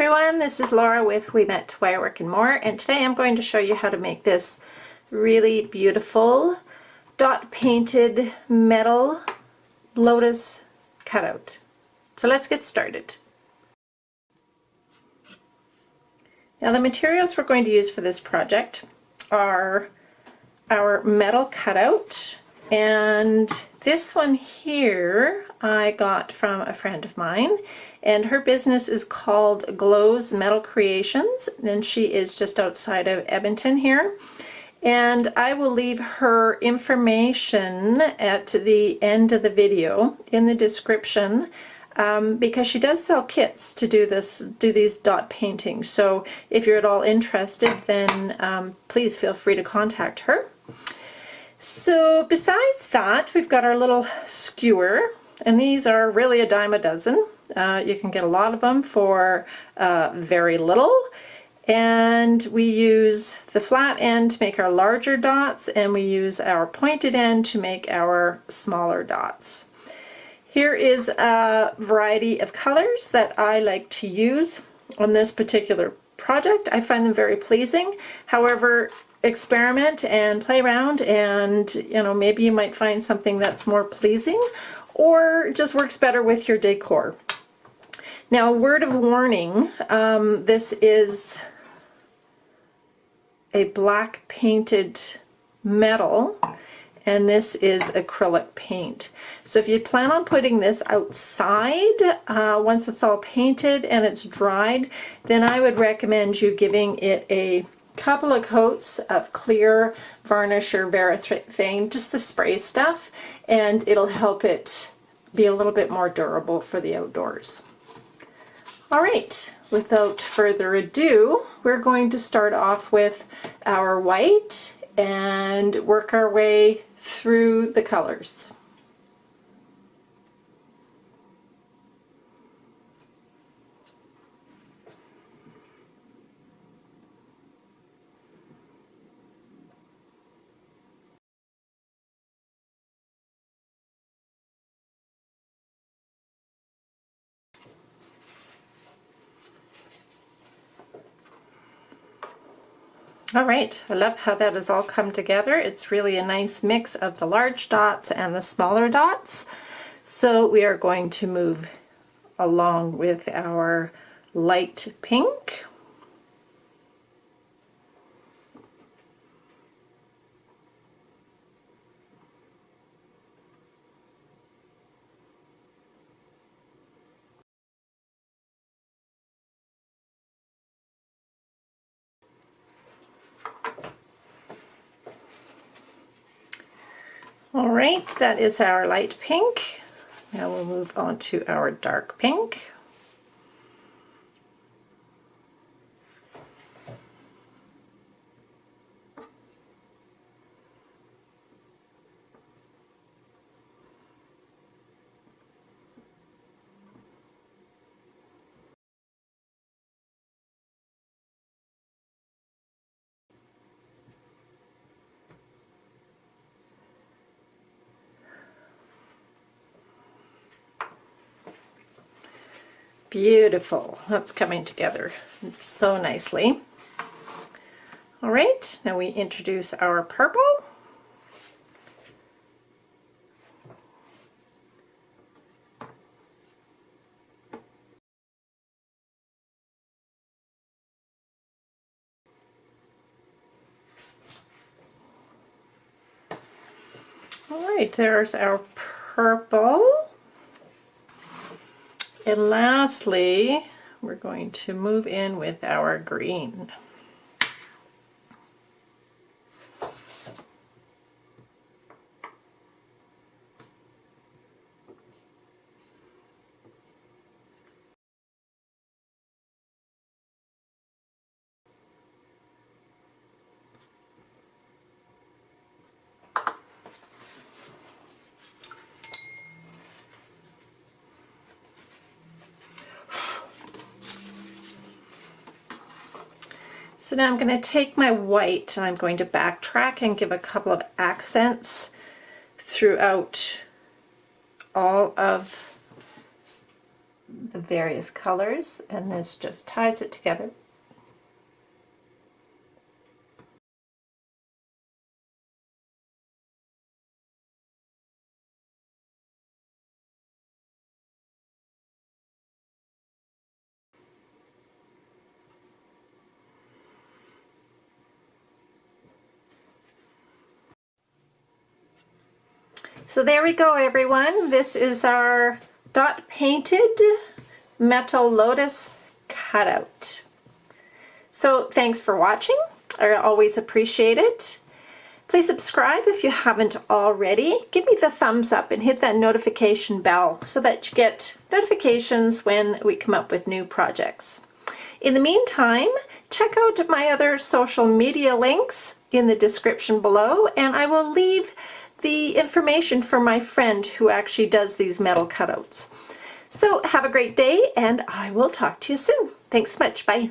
everyone, this is Laura with We Met Wirework and More, and today I'm going to show you how to make this really beautiful dot painted metal lotus cutout. So let's get started. Now the materials we're going to use for this project are our metal cutout, and this one here I got from a friend of mine, and her business is called Glow's Metal Creations, and she is just outside of Edmonton here. And I will leave her information at the end of the video in the description, because she does sell kits to do these dot paintings. So if you're at all interested, then please feel free to contact her. So besides that, we've got our little skewer, and these are really a dime a dozen. You can get a lot of them for very little. And we use the flat end to make our larger dots, and we use our pointed end to make our smaller dots. Here is a variety of colors that I like to use on this particular project. I find them very pleasing. However, experiment and play around, and maybe you might find something that's more pleasing or just works better with your decor. Now, a word of warning, this is a black painted metal, and this is acrylic paint. So if you plan on putting this outside, once it's all painted and it's dried, then I would recommend you giving it a couple of coats of clear varnish or Varathane, just the spray stuff, and it'll help it be a little bit more durable for the outdoors. All right, without further ado, we're going to start off with our white and work our way through the colors. All right, I love how that has all come together. It's really a nice mix of the large dots and the smaller dots. So we are going to move along with our light pink. All right, that is our light pink. Now we'll move on to our dark pink. Beautiful, that's coming together so nicely. All right, now we introduce our purple. All right, there's our purple. And lastly, we're going to move in with our green. So now I'm going to take my white and I'm going to backtrack and give a couple of accents throughout all of the various colors, and this just ties it together. So there we go, everyone. This is our dot painted metal lotus cutout. So thanks for watching. I always appreciate it. Please subscribe if you haven't already. Give me the thumbs up and hit that notification bell so that you get notifications when we come up with new projects. In the meantime, check out my other social media links in the description below, and I will leave the information for my friend who actually does these metal cutouts. So have a great day, and I will talk to you soon. Thanks so much. Bye.